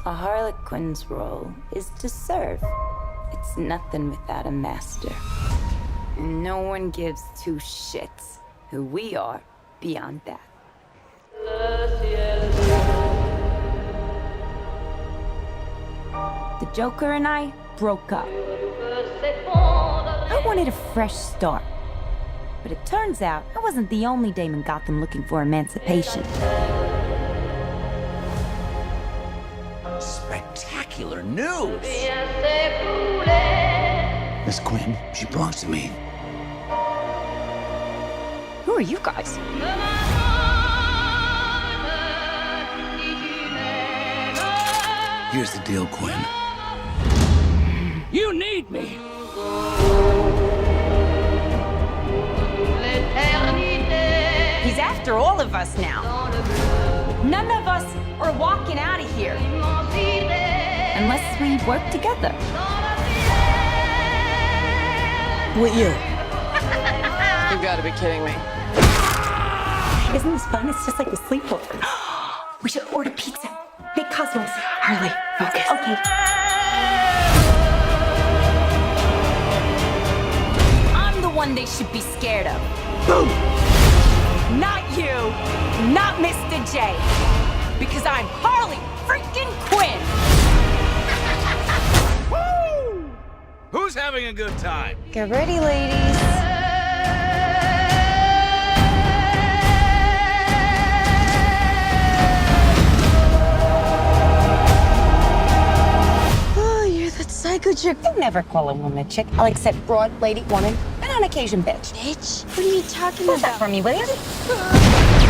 A Harley Quinn's role is to serve. It's nothing without a master. No one gives two shits who we are beyond that. The Joker and I broke up. I wanted a fresh start. But it turns out I wasn't the only dame in Gotham looking for emancipation. Spectacular news! Miss Quinn, she belongs to me. Who are you guys? Here's the deal, Quinn. You need me! He's after all of us now. None of us are walking out of here. Unless we work together. With you? You gotta be kidding me. Isn't this fun? It's just like a sleepover. We should order pizza. Big Cosmos. Harley, focus. Okay. I'm the one they should be scared of. Boom! Not you. Not Mr. J. Because I'm Harley freaking Quinn. Woo! Who's having a good time? Get ready, ladies. Oh, you're that psycho chick. I never call a woman a chick. I'll accept broad, lady, woman, and on occasion, bitch. Bitch? What are you talking Hold that about? for me, will you?